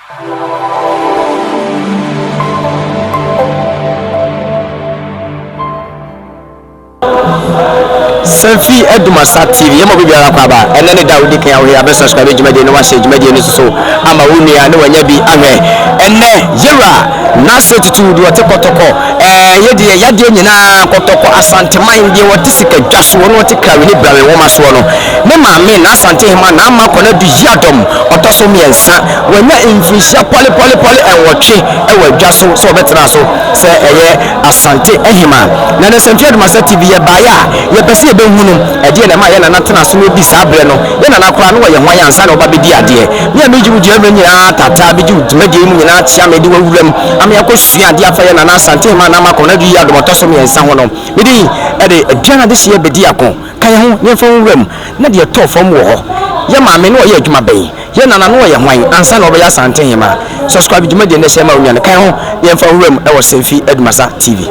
Senfi Adumasa TV yemo bibiara kwaba enene Daudi kan yawo ya be subscribe jumade no wahye jumade no so ama woni a ne wanya bi ahwe enne yera na setitude wote kotoko yede nyina kotoko Asanteman de wote sika dwaso no wote krawe ni brawe wo maso no ne maame na Asanteman na ama Konadu Yiadom otoso miensa wanya infisia pole enwotwe ewa dwaso so betra so se eye Asante ehima na ne Senfi Adumasa TV ye baya ye pese be hunu ade na ma ye na natena so no bi sabre no ye na nakora no ye hwan ansa na oba bedi ade me a meji wuji ebe nyina tata beji dwumade mu nyina tia me de wawuram am ya kosua ade afa ye na Asanteman na ma Konadu Yiadom otoso me ensa ho no bedi ade aduana de hye bedi akon kan ye ho ye fa wuram na de to fam wo ho ye maame no ye adwuma ben ye nana no ye hwan ansa na oba ya Asanteman subscribe dwumade ne hye ma wunya kan ho ye fa wuram e wo Senfi Adumasa TV.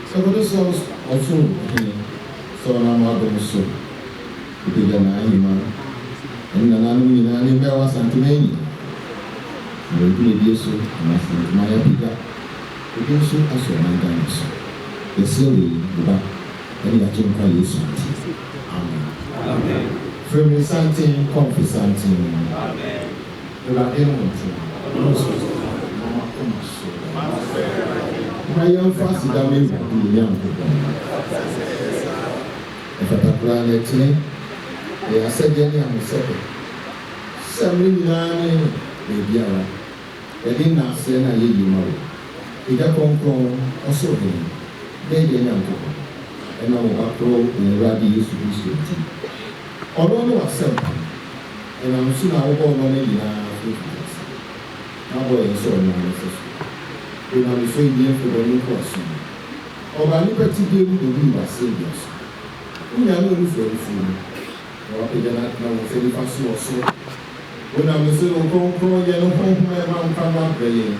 So this was also so I'm not going to show the Ghanaian and Nana Asanteman. I will be a dear so, and I think my Abiga. Again, so as your man dance. The silly, but any agent is Amen. From the Santin, confessing. Amen. The Latin. My young fast down in the young people. If I have planet, they are said, young second. Some young baby, they didn't ask any of you know. If I come also him, they didn't know. And I will grow in the radio used to be sweet. Although I was simple, and I'm soon I will go on in our boy so nice. We are the same year for the new person. Or by liberty, we will be saviors. We are not for the food. Or I cannot know if any person or so. When I'm a little grown, yellow home, my mouth come up playing.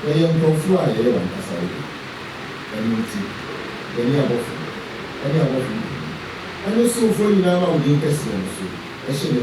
They am go fly here on the side. Any other. And also for you now, I'll be person. I should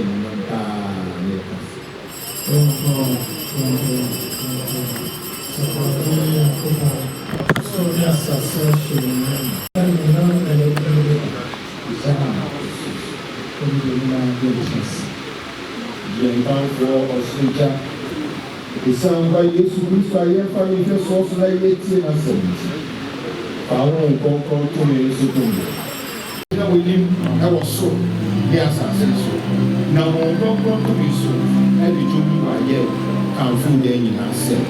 now, on God to be so, and it will be my year, come food in ourselves.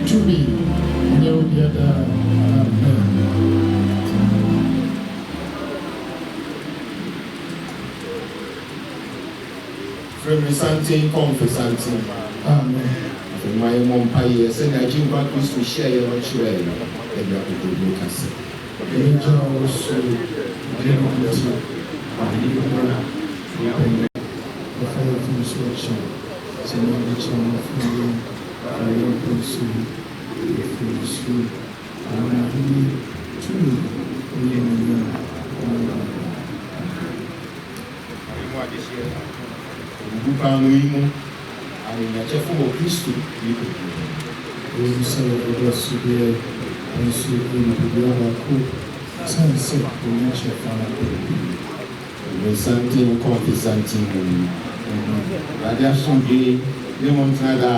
To be no other. From Asante, confessing. Amen. From my mom, Pie, and I think God was to share your children, and you have to do us. Angel also, the fire of instruction, so now the channel of you, I will pursue, if you see, I will be true, Bukanwimu, alinyachafu wa Kristo, yuko kwenye. Msala kwa subia, Yesu ilipigia wako, sanse kunyachafu na Asante confessante radiation de demonstrada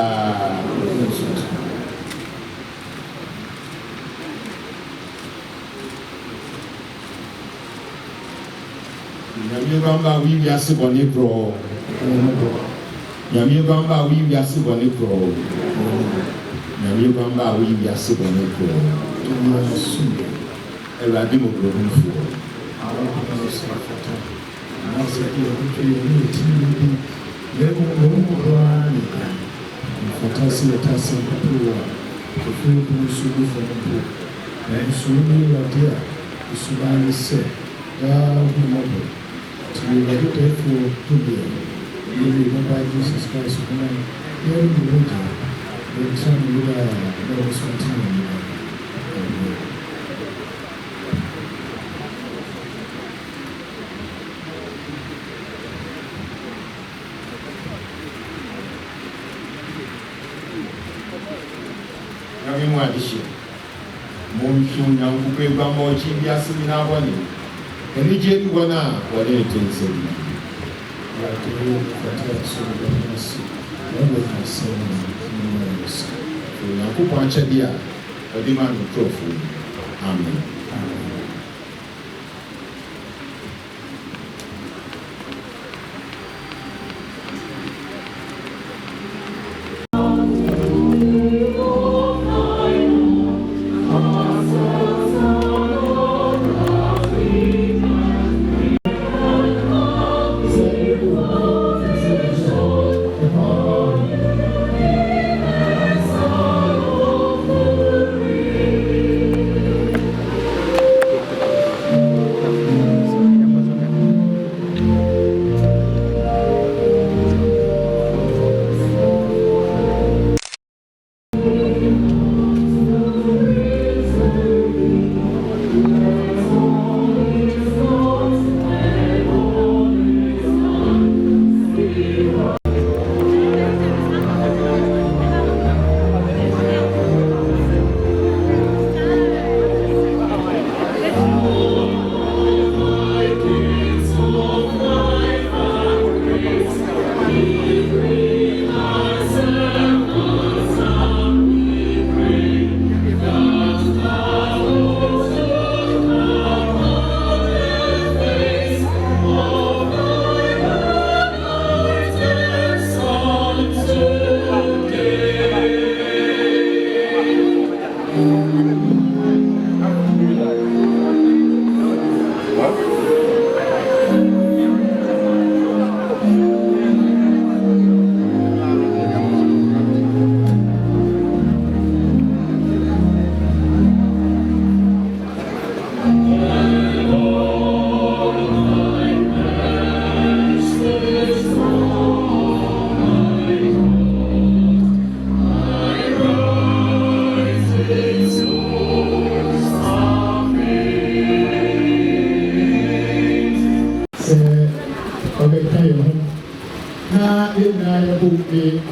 Nyami bamba wi ya se boni pro Nyami bamba wi ya se boni pro Nyami bamba wi ya se boni pro Eladi mo pro nfu Nasa hiyo mtu yenye leo Mungu mfatasi ya tasa mkupua kufiu kumusulu famupu na msulu wadia usubani se ya umobo tuliwadu tefu tubia ili mwamba Jesus Christ kuna yeri mbuja yeri sana yura na uswatana mu adehye monhwɛ Onyankopɔn egba ma ɔgye wiase nyinaa bɔne anigye di wɔn a wɔde ɛto nsɛm Onyankopɔn akyɛdeɛ a ɔde ma no nkurɔfoɔ amen.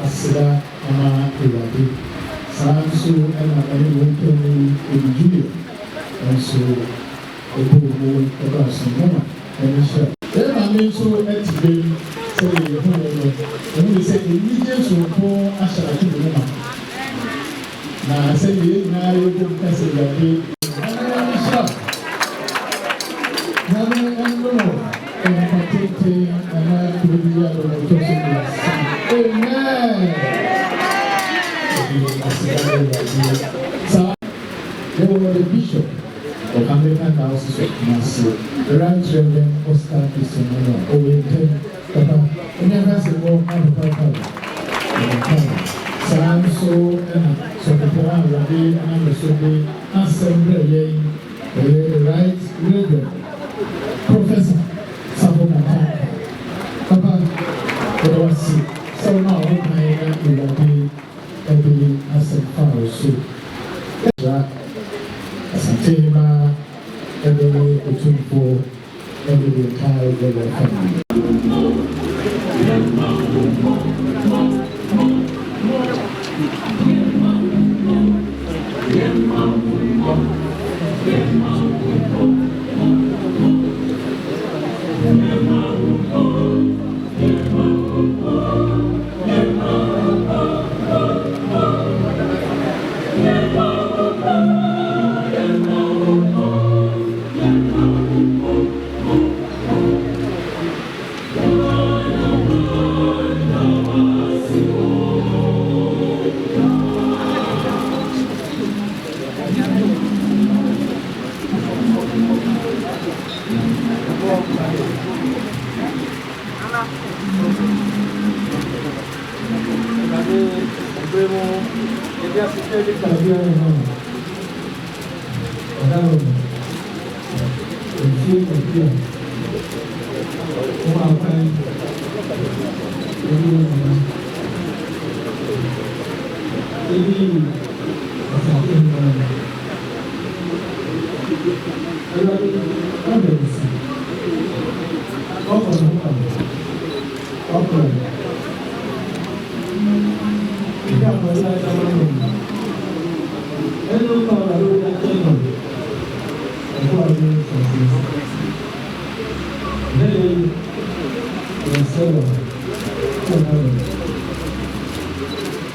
Asira ama Ewurade saa nso ɛna ɛne wɔn mpɛmu edidie nso ɛbɔ wɔn ɛba asomoma ɛne hyɛ ɛna me nso ɛte bɛm sɛ yɛyɛ ho wɔn no ɛmu sɛ enigye sonko ahyɛ ake ne mu ma na sɛ yɛyɛ nyinaa yɛbɔ mu kasa Ewurade ɛne hyɛ na me ɛno ɛnpa tenten ɛna kuro bi a wɔn ɔtɔ so mu amen. So, they were the bishop of American Diocese of Kumasi, the Right Reverend Oscar Christian Owen, Papa, and then has a war on the Papa. So, so the Papa, Rabbi, and the Sunday, Assembly, the Right Reverend Professor Sabona, Papa, there was so now I will be every Asante so Asanteman every between every entire family.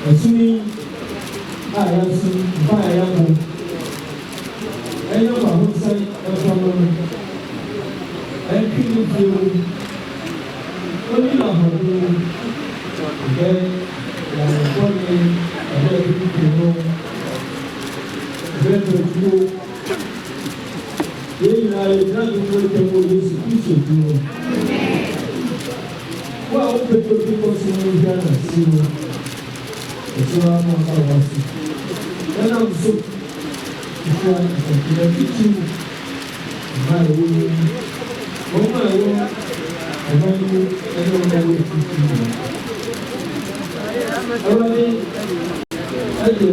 Assuming I have some fire, I know my whole side of someone. I couldn't feel only now. Then, one day, I had to know. Then, I not to work and this piece of you. Well, people see Ghana, see. It's around my house. Then I'm so teaching my woman. Oh, my woman, I don't know I do.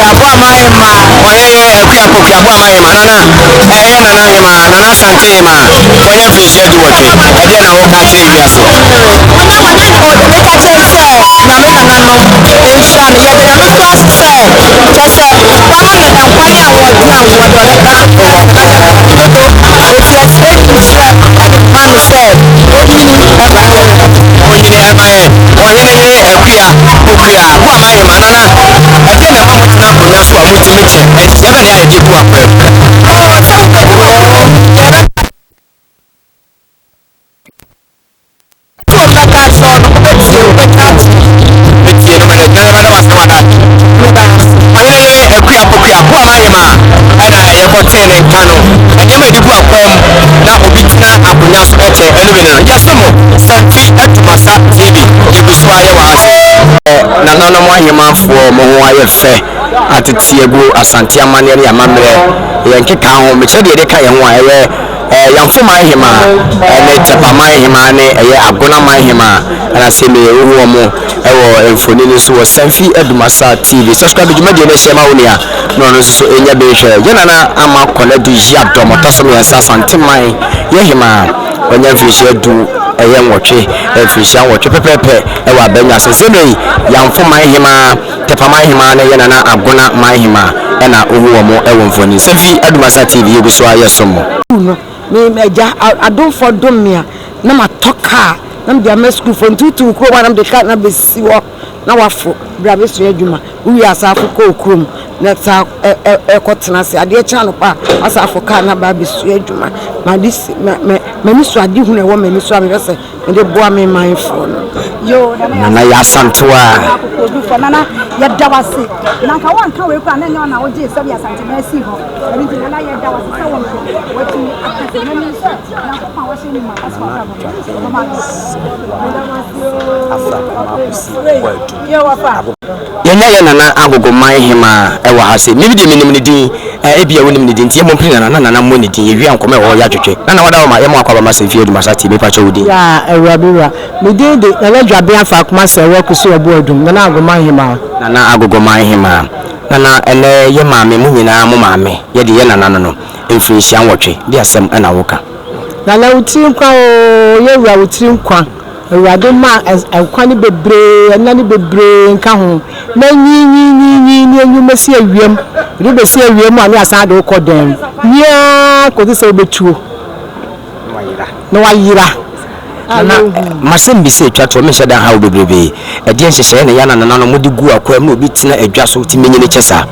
Abua mai ma oye ekua poku abua mai ma nana nana hima nana Asante ma oye fish edu wote ade na wo ka che wiase o de ka che se na me nana no ensha ne ye de no class se just wa mo na kwan ya wo na wo do ne ba o ti ase ni se man se o ni oyine amaye oyine ye ekua poku abua mai ma nana ade na ma mutina konya so amutimi che ade be na ya de ku akwa Adumasa TV ebuso aye waase na nono mo ahemafo mo ho aye fe atete egu Asanteman ne amamre ye nkeka ho me kire de ka ye ho aye yamfoma ahema ne tepama ahema ne eye agona mahema na se me ewu mo ewo emfoni ni so Sanfi Adumasa TV subscribe jumadi ne shema wonia no no so enya be hwe je na ama Konadu Yiadom tosom ye Asanteman ye hema onya fishi edu eye nwotwe fishi nwotwe pepepe ewa abanya sesebei yamfoma ahema tepama ahema ne ye na agona mahema na owu mo ewo mfoni Sanfi Adumasa TV ebuso aye somo me meja adon for domia na matoka na me dia school for tutu kro wa na de ka na be siwo na wafo bra be so adwuma wi asafo ko okrom na ta ekotena se ade cha no pa asafo ka na ba be so adwuma ma dis me ni so ade hu na wo me ni so me se me de boa me mindful yo na ya santoa nana ya dawase na ka wan ka we kwa na nya na wo je sabi Asanteman si ho enti na ya dawase sa won ko wati akase na ni na ko pa wo se ni ma asfa yenya nana agogo man hema ewa hase mi bi minim ne din ebia wonim ne din tie mo pin nana mo ne din ewi ankoma e wo ya twetwe nana wada ma yemo akwaba ma Sanfi Adumasa TV pa chawudi ya ewabira me din de na dwabe afa akoma se wo kuso obo adum nana agogo man hema nana agogo man hema nana ene ye maame mu nyina mo maame ye de ye nana no mfinhia nwotwe de asem na woka nana utiri kwa o ye wura utiri kwa Awurade ma ekwani bebre na ni bebre nka ho na nyi enwumesi awiem ri besi awiem ani asan de ukodem nya ko se obetuo no wayira na masem bi se twato me hye dan ha bebrebe e de nhyehyɛ ne ya nana no mudi gu akwa mu obi tina adwa so ti menye ne kyesa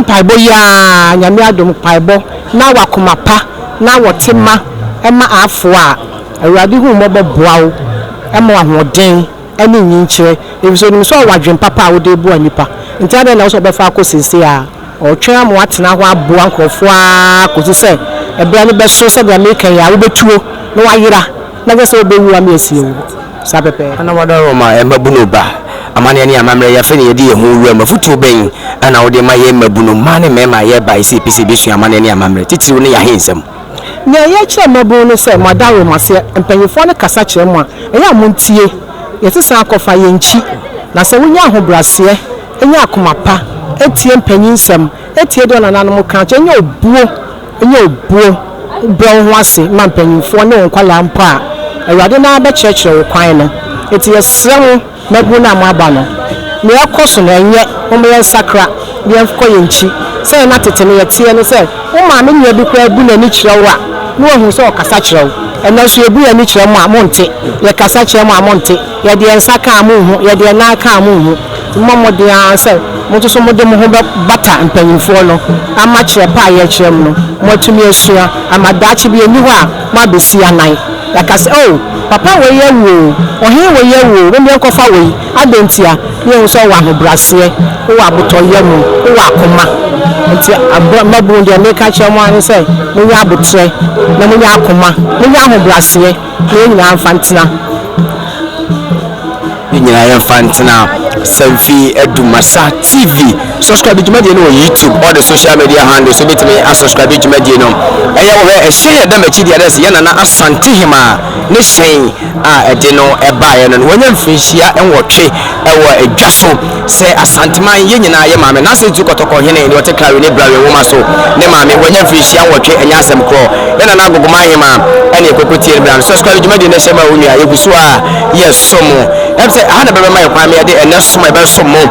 paibo ya nyame adom paibo na wakoma pa na wotema ema afo a Awurade hu mo boboawo ema ahoden ene nyinkyere ebiso nim so wadwen papa wo de bu anipa nti ade na wo so befa akosese a otwa mo atena ho aboa nkofo a kosese ebra ne be so se bra me kan ya wo betuo no wayira na gese obewu am esiewu sa pepe ana wada roma emabuno ba amane ne amamre ya fe ne yedi ye ho wu amafutu ben ana wo de ma ye mabuno mane mema ye ba isi pisi bisu amane ne amamre titiri ne ya hensem na ye kire mabu no se madawo mase empanyifo ne kasa kire mu a eya montie yesesa akofa ye nchi na se wonya ahobrase enya akomapa etie empanyinsem etie do nananom ka che enya obuo bro ho ase ma empanyifo ne nkwala mpa Awurade na ba kyerɛkyerɛ wo kwan no etie srɛm mabu na amaba no ne yakoso na enye wo ye sakra ne yefko ye nchi se na tete ne yetie ne se wo ma me nya bi kwa bu na ni kyerɛ wa no hu so kasa kyerɛ wo ena so ebu ya ni kyerɛ mu amonte ye kasa kyerɛ mu amonte ye de ensa ka amonhu ye de na ka amonhu mmomode anse moto so mode mo ho bata mpanyimfo no ama kyerɛ pa ye kyerɛ mu no motumi asua amadachi bi eni ho a ma besi anan ya kasa oh papa we ye wo ohe we ye wo we me nkofa we adentia ne hu so wa hobrase wo aboto ye mu wo akoma nti mabu de me ka kyerɛ mu an se mo nya abotre na mo nya akoma mo nya hobrase ne nyina amfantena nyina ye mfantena Asante Adumasa TV. Subscribe to Jumadi on YouTube, all the social media handles. So, subscribe to Jumadi. A share them a chidi address. Yana Asanteman. Nishing a dino a buyer and when you fish here and watch it, a jasso say Asanteman Yena Yamma. Nasa took a toko hine in what a car in a brother woman. So, Nemami, when you fish here, watch it and yasam crow. Then another Gumahima and a cocotier brand. Subscribe to Jumadi Nashama Unia. You saw yes, so more. I said, I had a my primary and that's my best some more.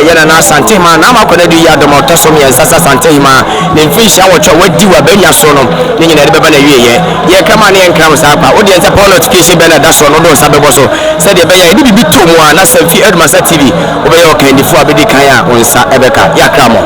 Yana Asanteman, now I'm going to do Yiadom or Tassomi and Asanteman. Then fish, I watch what you are Benya Sono, meaning at the Bana year. Yeah, come on and comes up. Audience politician Bena that's one of those Sababoso said the Bay did be 2 more, and Asante Adumasa TV. Obey your candy for Abedi Kaya on Sa Ebeka. Yakramo.